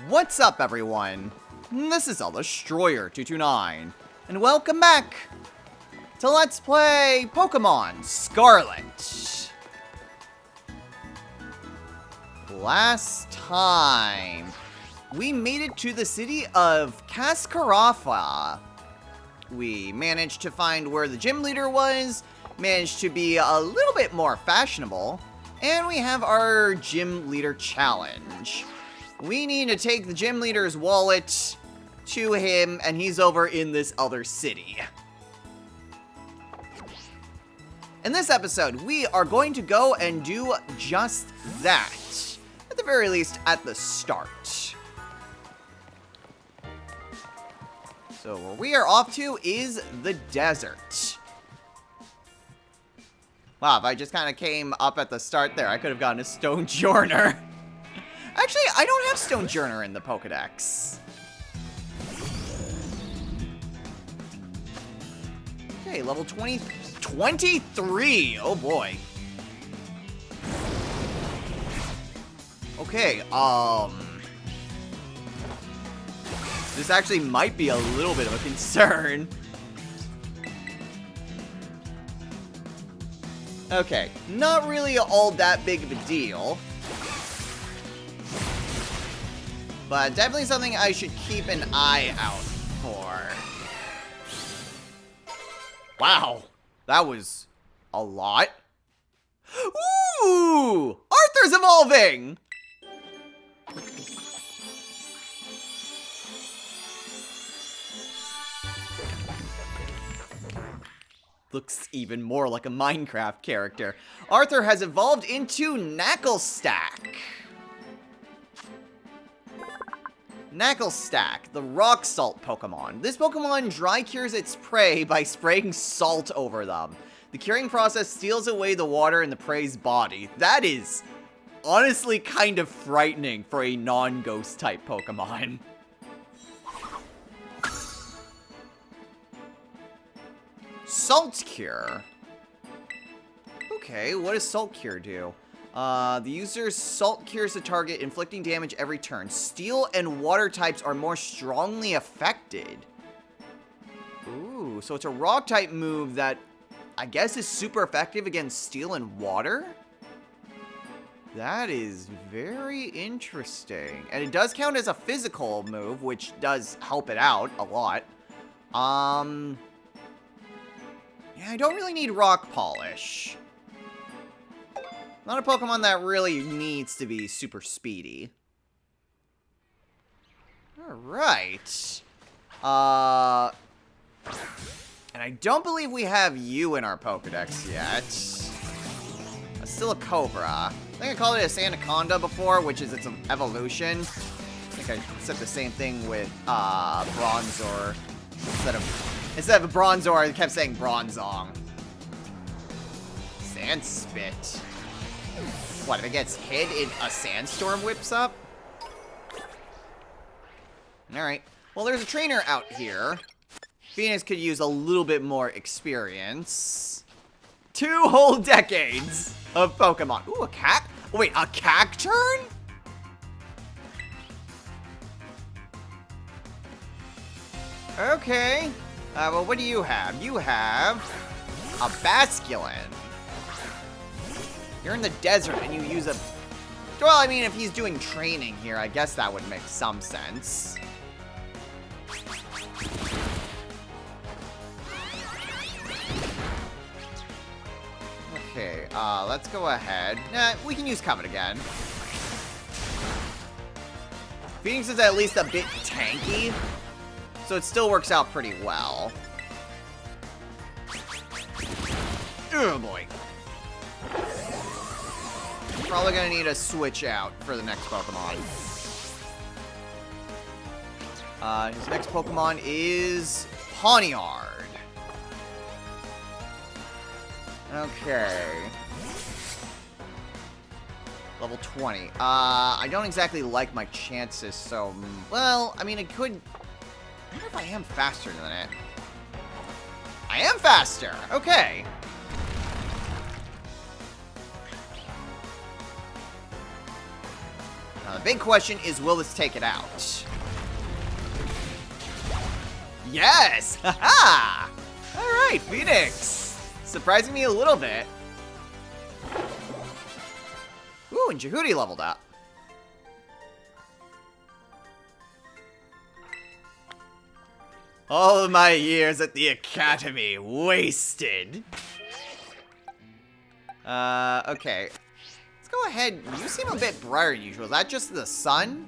What's up, everyone? This is Destroyer229, and welcome back to Let's Play Pokemon Scarlet. Last time, we made it to the city of Cascarafa. We managed to find where the gym leader was, managed to be a little bit more fashionable, and we have our gym leader challenge. We need to take the gym leader's wallet to him, and he's over in this other city. In this episode, we are going to go and do just that. At the very least, at the start. So where we are off to is the desert. Wow, if I just kind of came up at the start there, I could have gotten a Stonejourner. Actually, I don't have Stonejourner in the Pokedex. Okay, level 23. Oh boy. Okay, this actually might be a little bit of a concern. Okay, not really all that big of a deal. But definitely something I should keep an eye out for. Wow, that was a lot. Ooh! Arthur's evolving! Looks even more like a Minecraft character. Arthur has evolved into Knacklestack. Knacklestack, the rock salt Pokemon. This Pokemon dry cures its prey by spraying salt over them. The curing process steals away the water in the prey's body. That is honestly kind of frightening for a non-ghost type Pokemon. Salt Cure. Okay, what does Salt Cure do? The user's Salt cures the target, inflicting damage every turn. Steel and water types are more strongly affected. Ooh, so it's a rock type move that I guess is super effective against steel and water? That is very interesting. And it does count as a physical move, which does help it out a lot. Yeah, I don't really need Rock Polish. Not a Pokemon that really needs to be super speedy. Alright. And I don't believe we have you in our Pokedex yet. It's still a Cobra. I think I called it a Sandaconda before, which is its evolution. I think I said the same thing with Bronzor. Instead of Bronzor, I kept saying Bronzong. Sandspit. What, if it gets hit, a sandstorm whips up? Alright. Well, there's a trainer out here. Phoenix could use a little bit more experience. 2 whole decades of Pokemon. Ooh, a Cac? Oh, wait, a Cacturn? Okay. Well, what do you have? You have a Basculin. You're in the desert and you use a... Well, I mean, if he's doing training here, I guess that would make some sense. Okay, let's go ahead. Nah, we can use Covet again. Phoenix is at least a bit tanky, so it still works out pretty well. Oh boy. Probably gonna need a switch out for the next Pokemon. His next Pokemon is Pawniard. Okay. Level 20. I don't exactly like my chances, so... Well, I mean, it could... I wonder if I am faster than it. I am faster! Okay. The big question is, will this take it out? Yes! Haha! Alright, Phoenix. Surprising me a little bit. Ooh, and Jehudi leveled up. All of my years at the academy wasted. Okay. Let's go ahead. You seem a bit brighter than usual. Is that just the sun?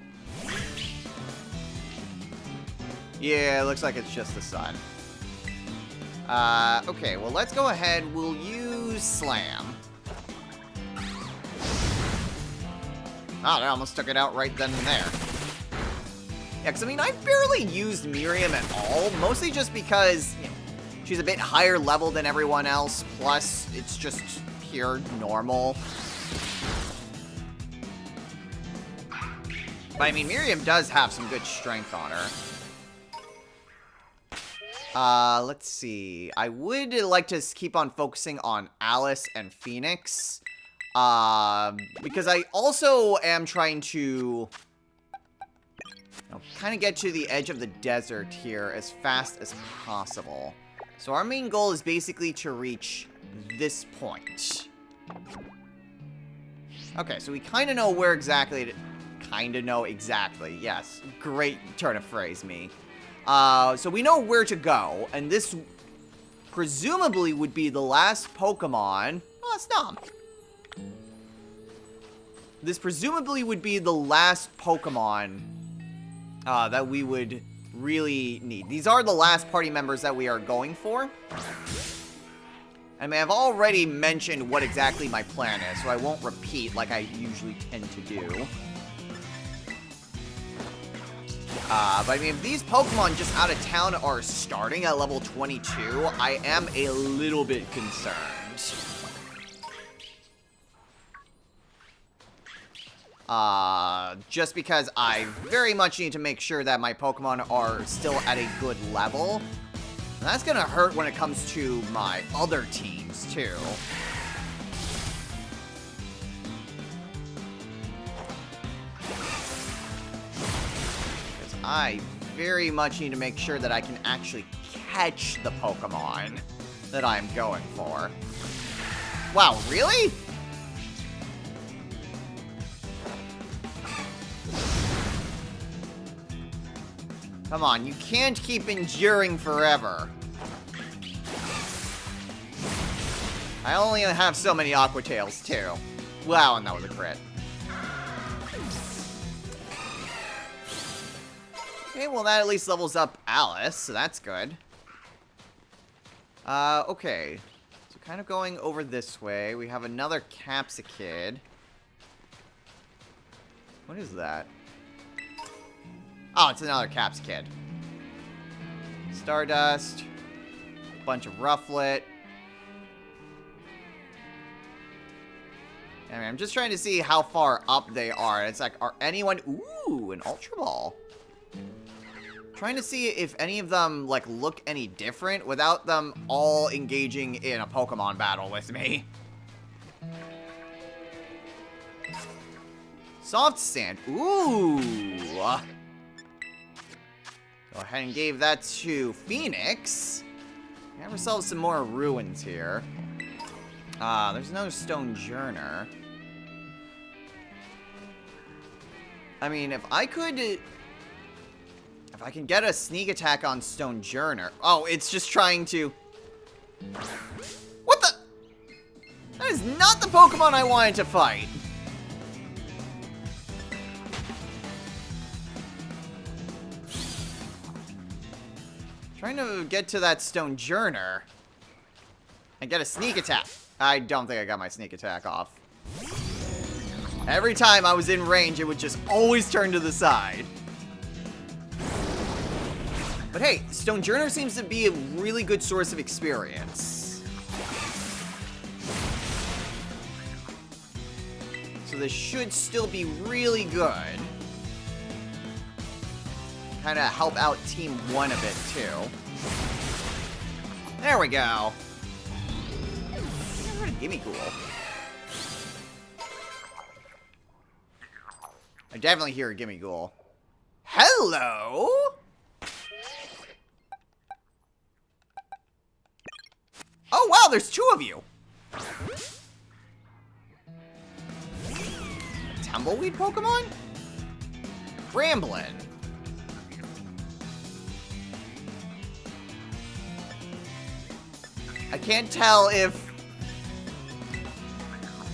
Yeah, it looks like it's just the sun. Okay, well, let's go ahead. We'll use Slam. Oh, that almost took it out right then and there. Yeah, because, I mean, I barely used Miriam at all, mostly just because, you know, she's a bit higher level than everyone else, plus it's just pure normal. But, I mean, Miriam does have some good strength on her. Let's see. I would like to keep on focusing on Alice and Phoenix. Because I also am trying to, kind of get to the edge of the desert here as fast as possible. So our main goal is basically to reach this point. Okay, so we kind of know where exactly yes. Great turn of phrase, me. So we know where to go, and this presumably would be the last Pokemon. Oh, it's dumb. This presumably would be the last Pokemon that we would really need. These are the last party members that we are going for. I mean, I've already mentioned what exactly my plan is, so I won't repeat like I usually tend to do. But I mean, if these Pokemon just out of town are starting at level 22, I am a little bit concerned. Just because I very much need to make sure that my Pokemon are still at a good level. And that's gonna hurt when it comes to my other teams, too. Because I very much need to make sure that I can actually catch the Pokemon that I'm going for. Wow, really? Come on, you can't keep enduring forever. I only have so many Aqua Tails, too. Wow, and that was a crit. Okay, well, that at least levels up Alice, so that's good. Okay. So kind of going over this way, we have another Capsicid. What is that? Oh, it's another Capsicid. Stardust. A bunch of Rufflet. I mean, I'm just trying to see how far up they are. It's like, are anyone... Ooh, an Ultra Ball. Trying to see if any of them, like, look any different without them all engaging in a Pokemon battle with me. Soft Sand. Ooh. Go ahead and gave that to Phoenix. We have ourselves some more ruins here. There's another Stonejourner. I mean, if I can get a sneak attack on Stonejourner. Oh, it's just trying to... What the? That is not the Pokemon I wanted to fight. Trying to get to that Stonejourner and get a sneak attack. I don't think I got my sneak attack off. Every time I was in range, it would just always turn to the side. But hey, Stonejourner seems to be a really good source of experience. So this should still be really good. Kind of help out Team 1 a bit, too. There we go. Gimme cool. I definitely hear a gimme ghoul. Hello? Oh, wow, there's 2 of you. A tumbleweed Pokemon? Bramblin. I can't tell if...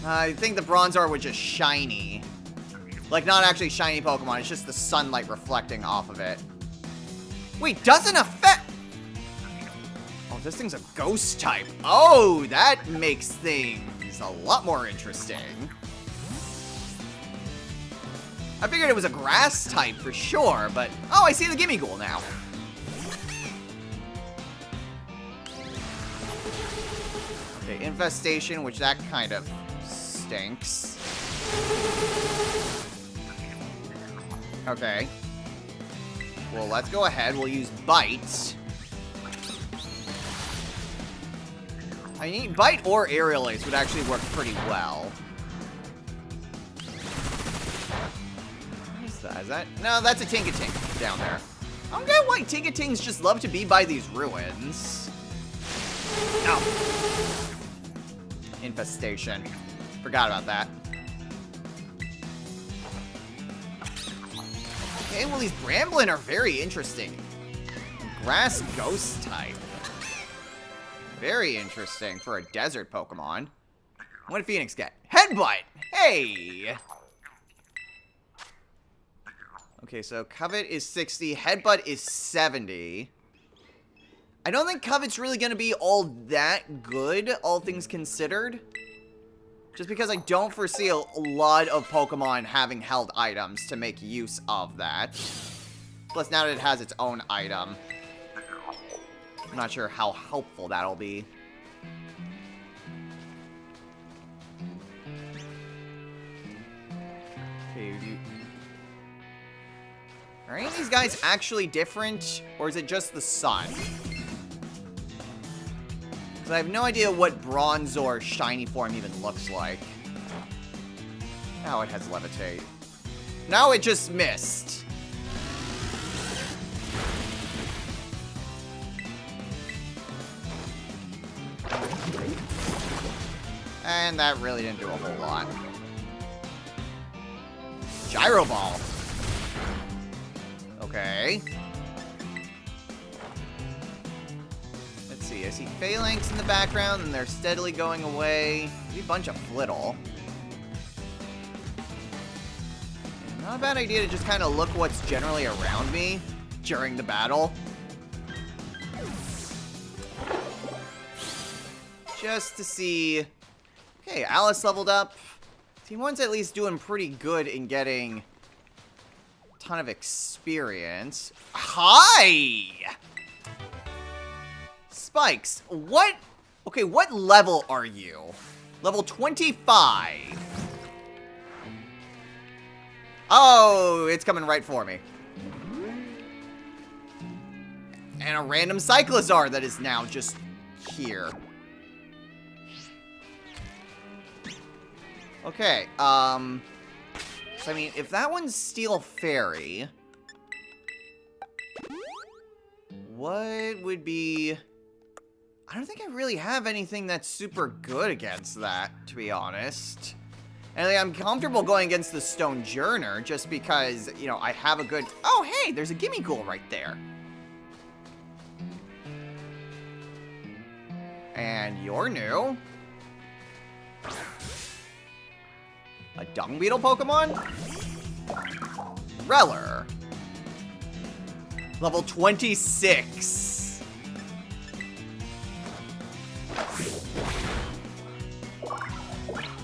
I think the Bronzor was just shiny. Like, not actually shiny Pokemon, it's just the sunlight reflecting off of it. Wait, doesn't affect... Oh, this thing's a ghost type. Oh, that makes things a lot more interesting. I figured it was a grass type for sure, but... Oh, I see the gimme ghoul now. Okay, infestation, which that kind of stinks. Okay. Well, let's go ahead. We'll use Bite. I mean, Bite or Aerial Ace would actually work pretty well. What is that? Is that? No, that's a Tinkating down there. I don't get why Tinkatings just love to be by these ruins. Ow. Infestation. Forgot about that. Okay, well, these Bramblin are very interesting. Grass Ghost type. Very interesting for a desert Pokemon. What did Phoenix get? Headbutt! Hey! Okay, so Covet is 60, Headbutt is 70. I don't think Covet's really going to be all that good, all things considered. Just because I don't foresee a lot of Pokemon having held items to make use of that. Plus, now that it has its own item, I'm not sure how helpful that'll be. Okay, are any of these guys actually different, or is it just the sun? Because I have no idea what Bronzor shiny form even looks like. Now it has Levitate. Now it just missed. And that really didn't do a whole lot. Gyro Ball. Okay. Let's see. I see Phalanx in the background, and they're steadily going away. Maybe a bunch of Flittle. Not a bad idea to just kind of look what's generally around me during the battle. Just to see... Okay, Alice leveled up. Team 1's at least doing pretty good in getting a ton of experience. Hi! Spikes, what... Okay, what level are you? Level 25. Oh, it's coming right for me. And a random Cyclizar that is now just here. Okay, so I mean, if that one's Steel Fairy, what would be... I don't think I really have anything that's super good against that, to be honest. And I'm comfortable going against the Stone Journer just because, you know, I have a good... Oh, hey, there's a Gimme Ghoul right there. And you're new. A Dung Beetle Pokemon? Reller. Level 26.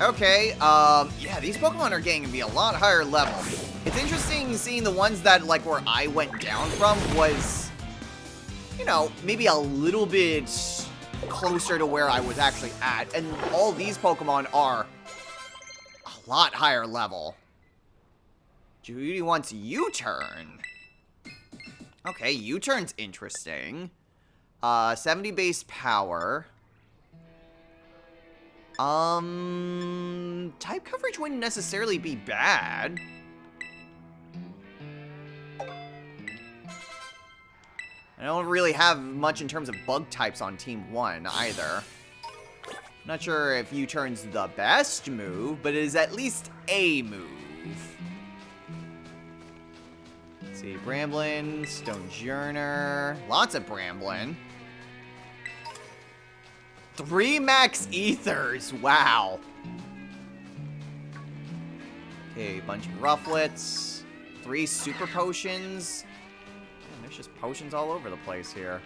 Okay, yeah, these Pokemon are getting to be a lot higher level. It's interesting seeing the ones that, like, where I went down from was, you know, maybe a little bit closer to where I was actually at. And all these Pokemon are a lot higher level. Judy wants U-turn. Okay, U-turn's interesting. 70 base power. Type coverage wouldn't necessarily be bad. I don't really have much in terms of bug types on Team 1 either. Not sure if U-turn's the best move, but it is at least a move. Let's see, Bramblin, Stonejourner, lots of Bramblin. 3 max ethers, wow. Okay, a bunch of Rufflets, 3 super potions. Man, there's just potions all over the place here.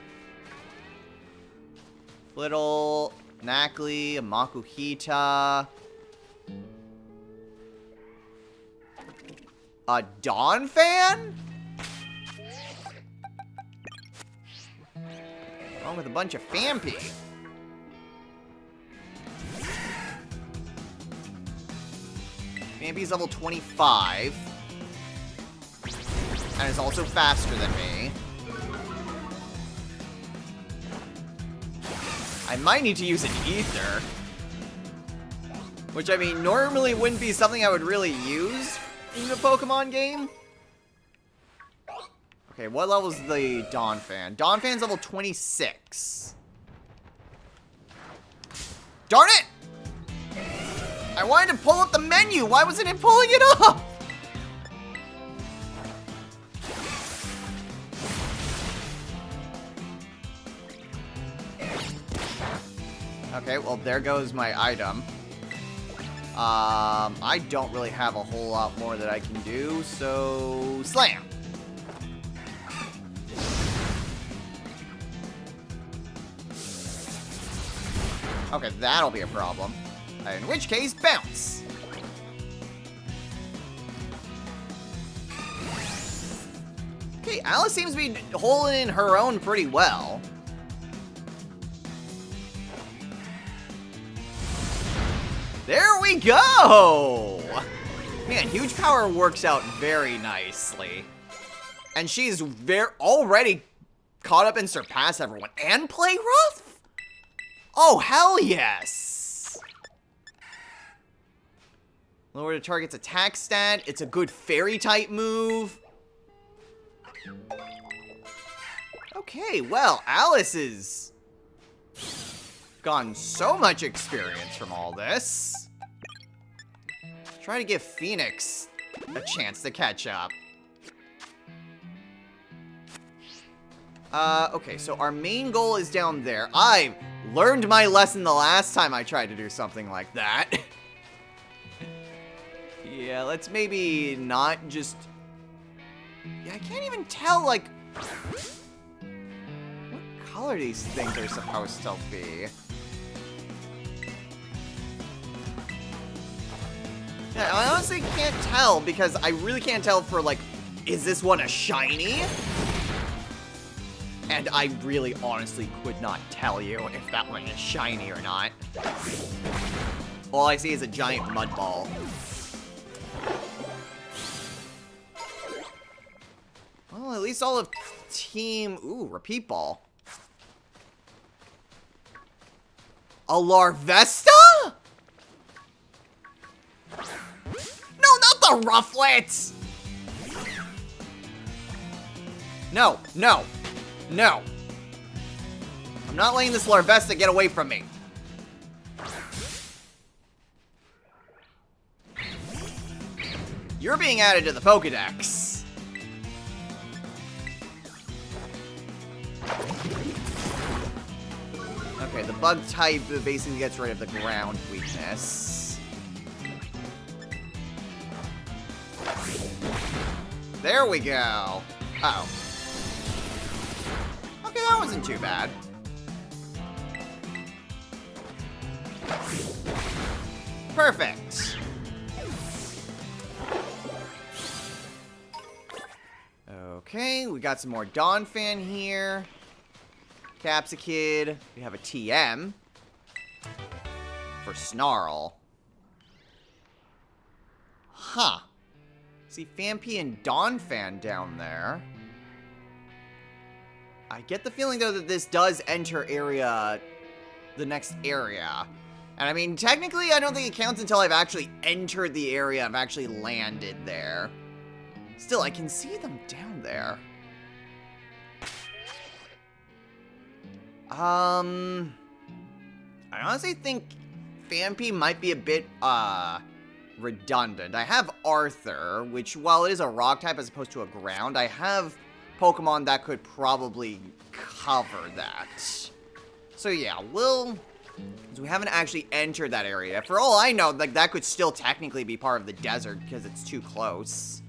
Little Knackley, a Makuhita. A Dawn Fan? Along with a bunch of Fampi. Fampi's level 25. And is also faster than me. I might need to use an ether. Which, I mean, normally wouldn't be something I would really use in the Pokemon game. Okay, what level is the Dawn Fan? Dawn Fan's level 26. Darn it! I wanted to pull up the menu. Why wasn't it pulling it up? Okay, well, there goes my item. I don't really have a whole lot more that I can do, so slam. Okay, that'll be a problem. In which case, bounce. Okay, Alice seems to be holding in her own pretty well. There we go! Man, huge power works out very nicely. And she's already caught up and surpassed everyone. And play rough? Oh, hell yes! Lower the target's attack stat. It's a good fairy type move. Okay, well, Alice has gotten so much experience from all this. Try to give Phoenix a chance to catch up. Okay, so our main goal is down there. I learned my lesson the last time I tried to do something like that. Yeah, let's maybe not just... Yeah, I can't even tell, like... what color these things are supposed to be. Yeah, I honestly can't tell, because I really can't tell for, like, is this one a shiny? And I really honestly could not tell you if that one is shiny or not. All I see is a giant mud ball. Well, at least all of team... Ooh, repeat ball. A Larvesta? No, not the Rufflet! No, no, no. I'm not letting this Larvesta get away from me. You're being added to the Pokedex. Okay, the bug type basically gets rid of the ground weakness. There we go. Uh-oh. Okay, that wasn't too bad. Perfect. Okay, we got some more Dawn Fan here. Capsicid. We have a TM for Snarl. Huh. See Fampi and Dawn Fan down there. I get the feeling, though, that this does enter the next area. And, I mean, technically, I don't think it counts until I've actually entered the area. I've actually landed there. Still, I can see them down there. I honestly think Phanpy might be a bit, redundant. I have Arthur, which, while it is a rock type as opposed to a ground, I have Pokemon that could probably cover that. So yeah, we haven't actually entered that area. For all I know, like, that could still technically be part of the desert because it's too close.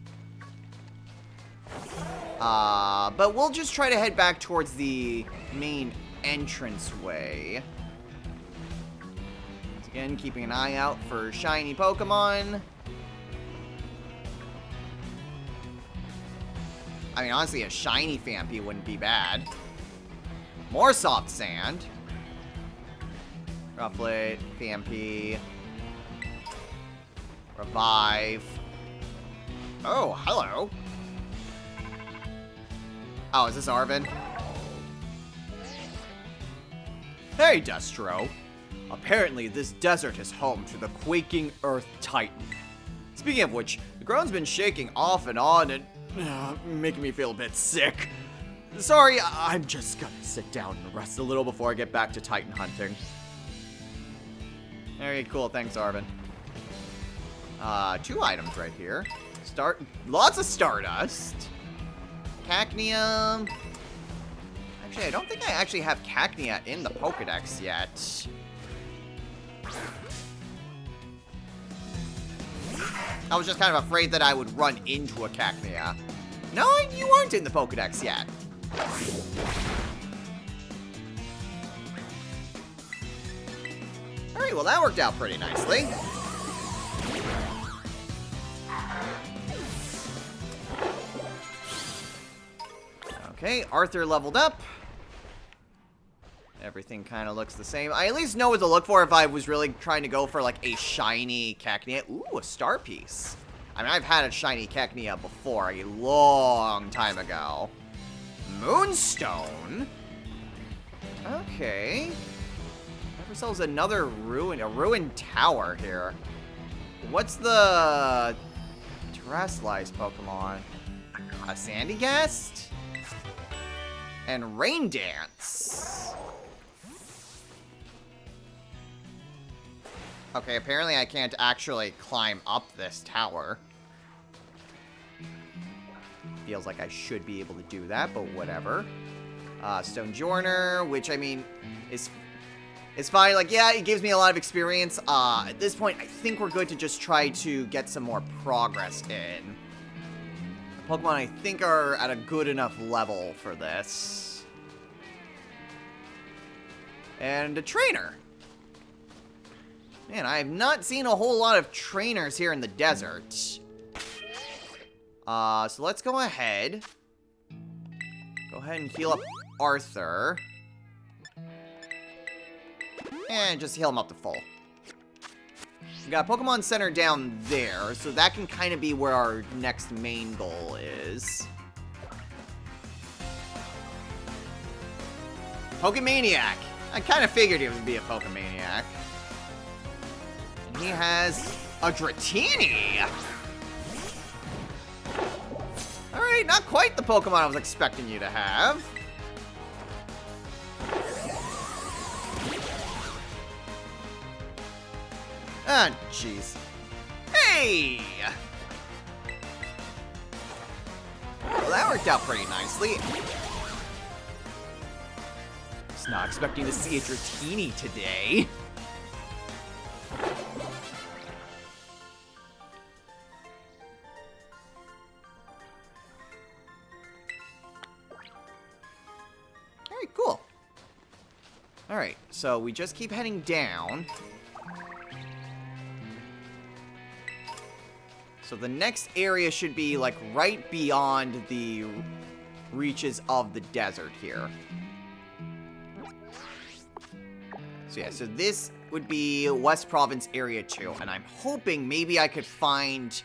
But we'll just try to head back towards the main entranceway. Once again, keeping an eye out for shiny Pokemon. I mean, honestly, a shiny Phanpy wouldn't be bad. More soft sand. Rufflet, Phanpy. Revive. Oh, hello. Oh, is this Arvin? Hey, Destro. Apparently, this desert is home to the quaking Earth Titan. Speaking of which, the ground's been shaking off and on and making me feel a bit sick. Sorry, I'm just gonna sit down and rest a little before I get back to Titan hunting. Very cool, thanks, Arvin. 2 items right here. Lots of Stardust. Cacnea. Actually, I don't think I actually have Cacnea in the Pokedex yet. I was just kind of afraid that I would run into a Cacnea. No, you weren't in the Pokedex yet. Alright, well that worked out pretty nicely. Okay, Arthur leveled up. Everything kind of looks the same. I at least know what to look for if I was really trying to go for, like, a shiny Cacnea. Ooh, a star piece. I mean, I've had a shiny Cacnea before, a long time ago. Moonstone? Okay. Have ourselves another a ruined tower here. What's the Terrestrialized Pokemon? A Sandygast? And Rain Dance. Okay, apparently I can't actually climb up this tower. Feels like I should be able to do that, but whatever. Stonejourner, which, I mean, is fine. Like, yeah, it gives me a lot of experience. At this point, I think we're good to just try to get some more progress in. Pokemon, I think, are at a good enough level for this. And a trainer. Man, I have not seen a whole lot of trainers here in the desert. So let's go ahead. Go ahead and heal up Arthur. And just heal him up to full. We got a Pokemon Center down there, so that can kind of be where our next main goal is. Pokemaniac! I kind of figured he would be a Pokemaniac. And he has a Dratini! Alright, not quite the Pokemon I was expecting you to have. Ah, jeez. Hey! Well, that worked out pretty nicely. Was not expecting to see a Dratini today. Alright, cool. Alright, so we just keep heading down. So the next area should be, like, right beyond the reaches of the desert here. So yeah, so this would be West Province Area 2, and I'm hoping maybe I could find...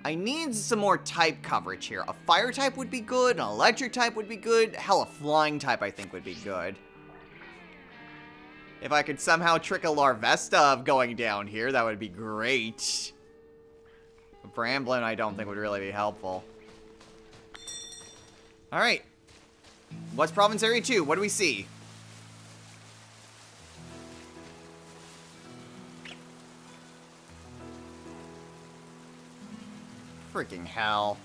I need some more type coverage here. A fire type would be good, an electric type would be good, hell, a flying type I think would be good. If I could somehow trick a Larvesta of going down here, that would be great. Bramblin, I don't think would really be helpful. Alright. What's Province Area 2? What do we see? Freaking hell.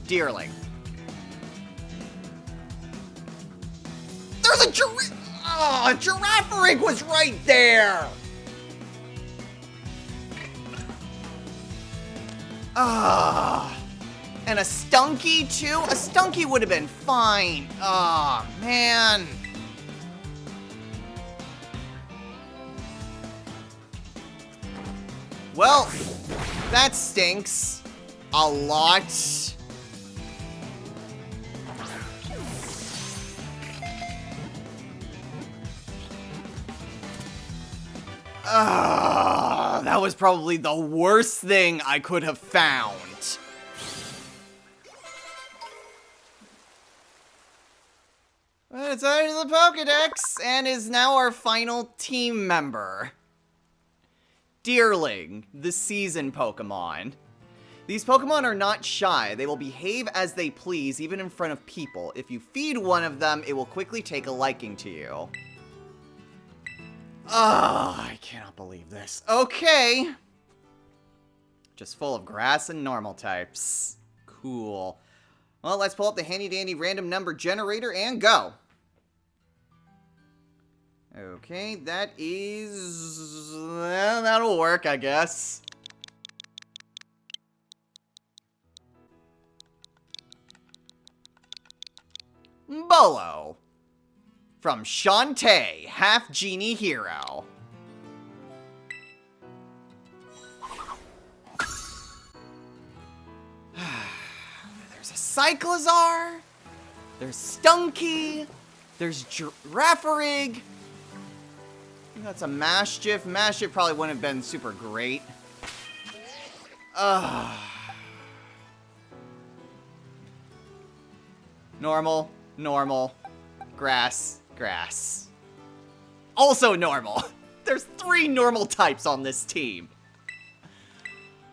Deerling. There's a giraffe! Oh, a giraffe rig was right there! Ah. And a Stunky, too? A Stunky would have been fine. Oh, man. Well, that stinks. A lot. That was probably the worst thing I could have found. But it's out of the Pokedex and is now our final team member. Deerling, the season Pokemon. These Pokemon are not shy. They will behave as they please, even in front of people. If you feed one of them, it will quickly take a liking to you. Oh, I cannot believe this. Okay. Just full of grass and normal types. Cool. Well, let's pull up the handy-dandy random number generator and go. Okay, that is... well, that'll work, I guess. Bolo. From Shantae, half genie hero. There's a Cyclizar. There's Stunky. There's Giraffarig. That's a Mastiff. Mastiff probably wouldn't have been super great. Normal. Normal. Grass. Grass. Also normal. There's 3 normal types on this team.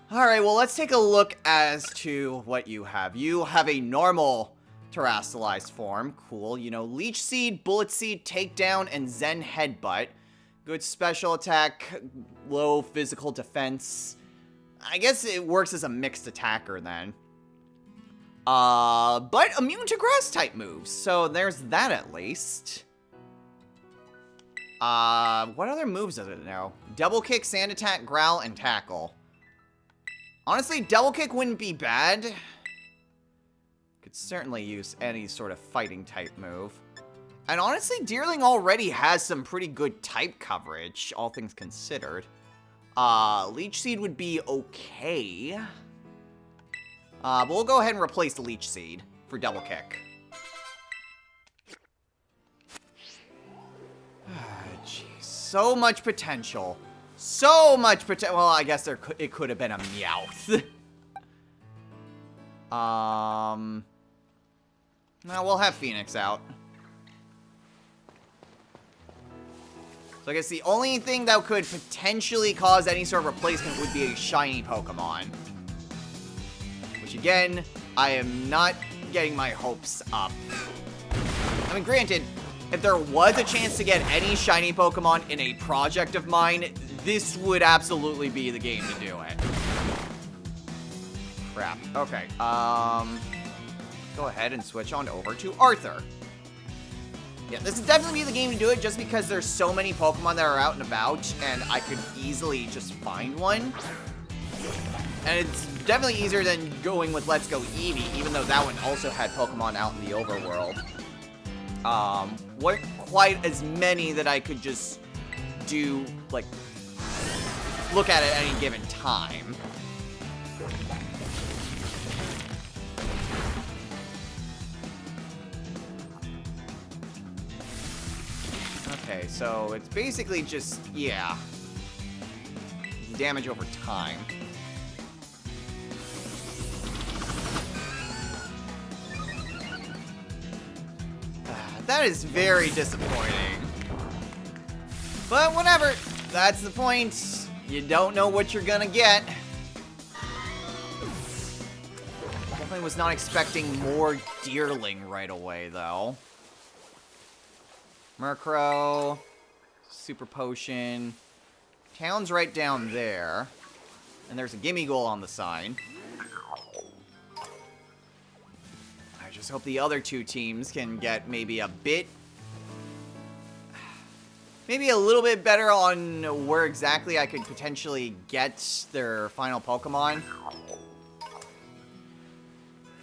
Alright, well, let's take a look as to what you have. You have a normal terrestrialized form. Cool. You know, Leech Seed, Bullet Seed, Takedown, and Zen Headbutt. Good special attack, low physical defense. I guess it works as a mixed attacker then. But immune to grass type moves, so there's that at least. What other moves does it know? Double Kick, Sand Attack, Growl, and Tackle. Honestly, Double Kick wouldn't be bad. Could certainly use any sort of fighting type move. And honestly, Deerling already has some pretty good type coverage, all things considered. Leech Seed would be okay. But we'll go ahead and replace the Leech Seed for Double Kick. Jeez, so much potential. So much potential. Well, I guess it could have been a Meowth. Now we'll have Phoenix out. So I guess the only thing that could potentially cause any sort of replacement would be a shiny Pokemon. Which again, I am not getting my hopes up. I mean, granted, if there was a chance to get any shiny Pokemon in a project of mine, this would absolutely be the game to do it. Crap. Okay, go ahead and switch on over to Arthur. Yeah, this would definitely be the game to do it just because there's so many Pokemon that are out and about, and I could easily just find one. And it's definitely easier than going with Let's Go Eevee, even though that one also had Pokemon out in the overworld. Weren't quite as many that I could just do, like, look at any given time. Okay, so it's basically just, yeah, damage over time. That is very disappointing. But whatever. That's the point. You don't know what you're gonna get. Definitely was not expecting more Deerling right away, though. Murkrow. Super Potion. Town's right down there. And there's a Gimme Goal on the side. I just hope the other two teams can get maybe a bit... Maybe a little bit better on where exactly I could potentially get their final Pokemon.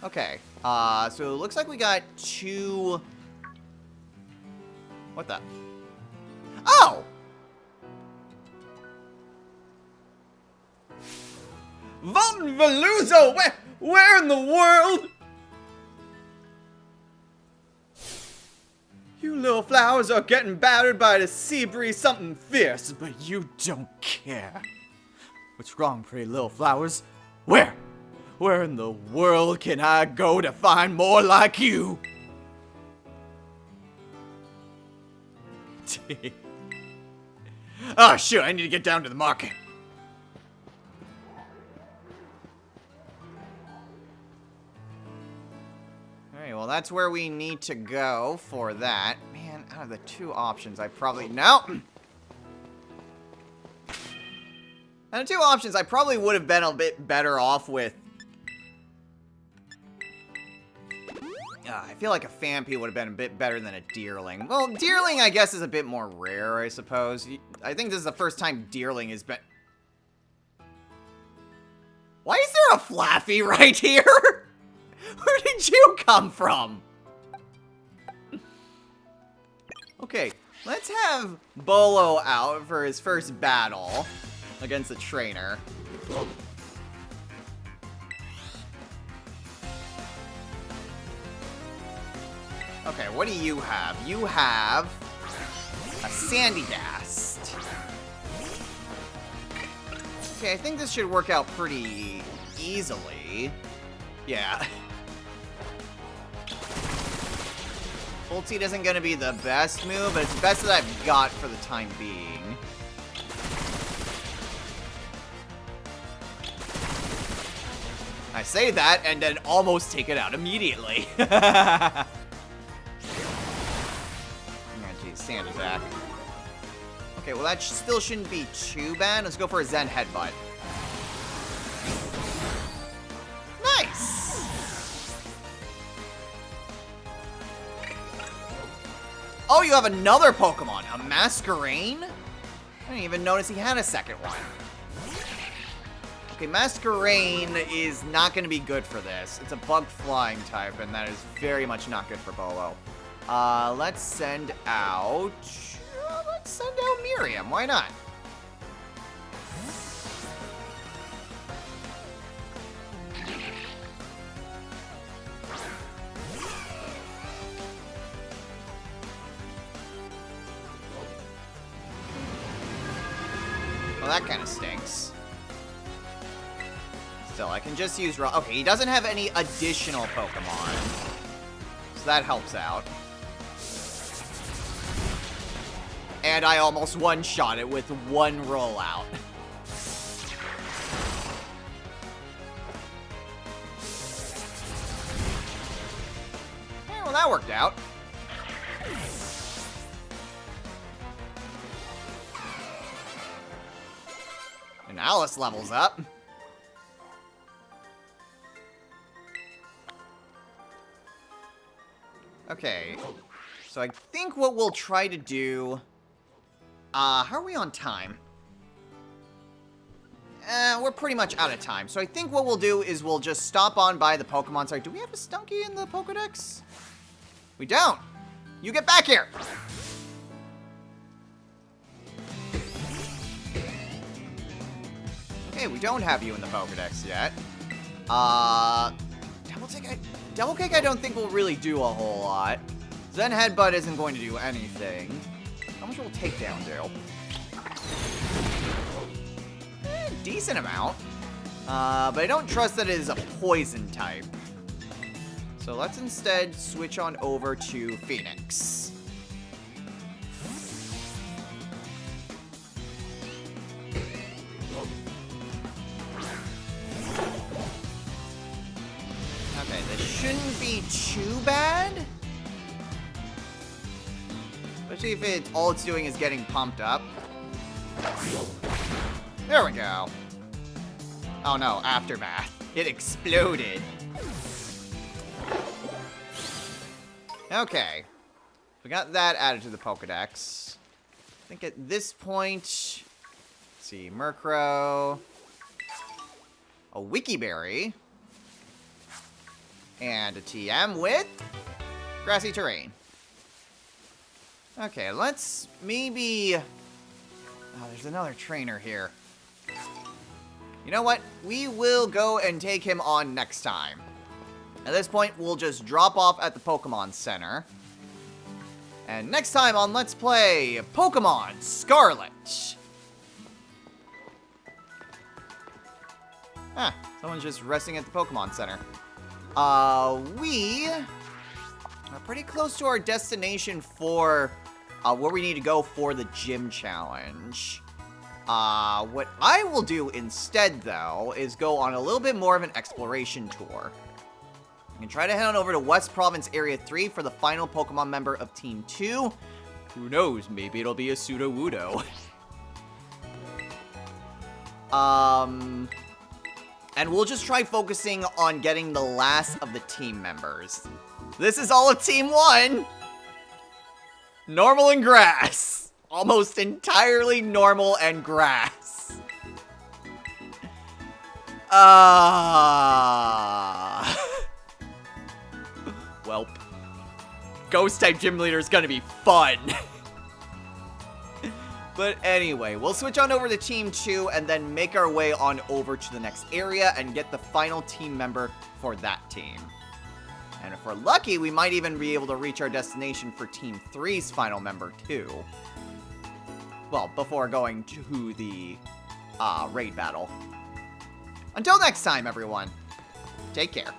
Okay. So it looks like we got two... What the... Oh! Von Veluzo! Where in the world? You little flowers are getting battered by the sea breeze, something fierce, but you don't care. What's wrong, pretty little flowers? Where? Where in the world can I go to find more like you? Oh, shoot, I need to get down to the market. Alright, well, that's where we need to go for that. Man, out of the two options, I probably... No! Out of two options, I probably would have been a bit better off with... I feel like a Phanpy would have been a bit better than a Deerling. Well, Deerling, I guess, is a bit more rare, I suppose. I think this is the first time Deerling has been... Why is there a Flaffy right here? Where did you come from? Okay, let's have Bolo out for his first battle against the trainer. Okay, what do you have? You have a Sandygast. Okay, I think this should work out pretty easily. Yeah. Full Seed isn't going to be the best move, but it's the best that I've got for the time being. I say that and then almost take it out immediately. Sandygast. Okay, well that still shouldn't be too bad. Let's go for a Zen Headbutt. Nice! Oh, you have another Pokemon. A Masquerain? I didn't even notice he had a second one. Okay, Masquerain is not going to be good for this. It's a bug flying type, and that is very much not good for Bolo. Let's send out... let's send out Miriam. Why not? Well, that kind of stinks. Still, I can just use... Okay, he doesn't have any additional Pokemon. So that helps out. And I almost one-shot it with one rollout. Okay, well, that worked out. And Alice levels up. Okay. So I think what we'll try to do... how are we on time? We're pretty much out of time. So I think what we'll do is we'll just stop on by the Pokemon Center. Do we have a Stunky in the Pokedex? We don't. You get back here. Okay, we don't have you in the Pokedex yet. Double Kick I don't think will really do a whole lot. Zen Headbutt isn't going to do anything. How much will Takedown do? Decent amount. But I don't trust that it is a poison type. So let's instead switch on over to Phoenix. be too bad. Especially if all it's doing is getting pumped up. There we go. Oh no, aftermath. It exploded. Okay. We got that added to the Pokedex. I think at this point... Let's see, Murkrow. A Wikiberry. And a TM with Grassy Terrain. Okay, let's maybe... Oh, there's another trainer here. You know what? We will go and take him on next time. At this point, we'll just drop off at the Pokemon Center. And next time on Let's Play Pokemon Scarlet. Ah, someone's just resting at the Pokemon Center. We are pretty close to our destination for where we need to go for the gym challenge. What I will do instead, though, is go on a little bit more of an exploration tour. And try to head on over to West Province Area 3 for the final Pokemon member of Team 2. Who knows, maybe it'll be a Sudowoodo. And we'll just try focusing on getting the last of the team members. This is all of Team 1! Normal and grass. Almost entirely normal and grass. Welp. Ghost-type gym leader is gonna be fun. But anyway, we'll switch on over to Team 2 and then make our way on over to the next area and get the final team member for that team. And if we're lucky, we might even be able to reach our destination for Team 3's final member too. Well, before going to the raid battle. Until next time, everyone, take care.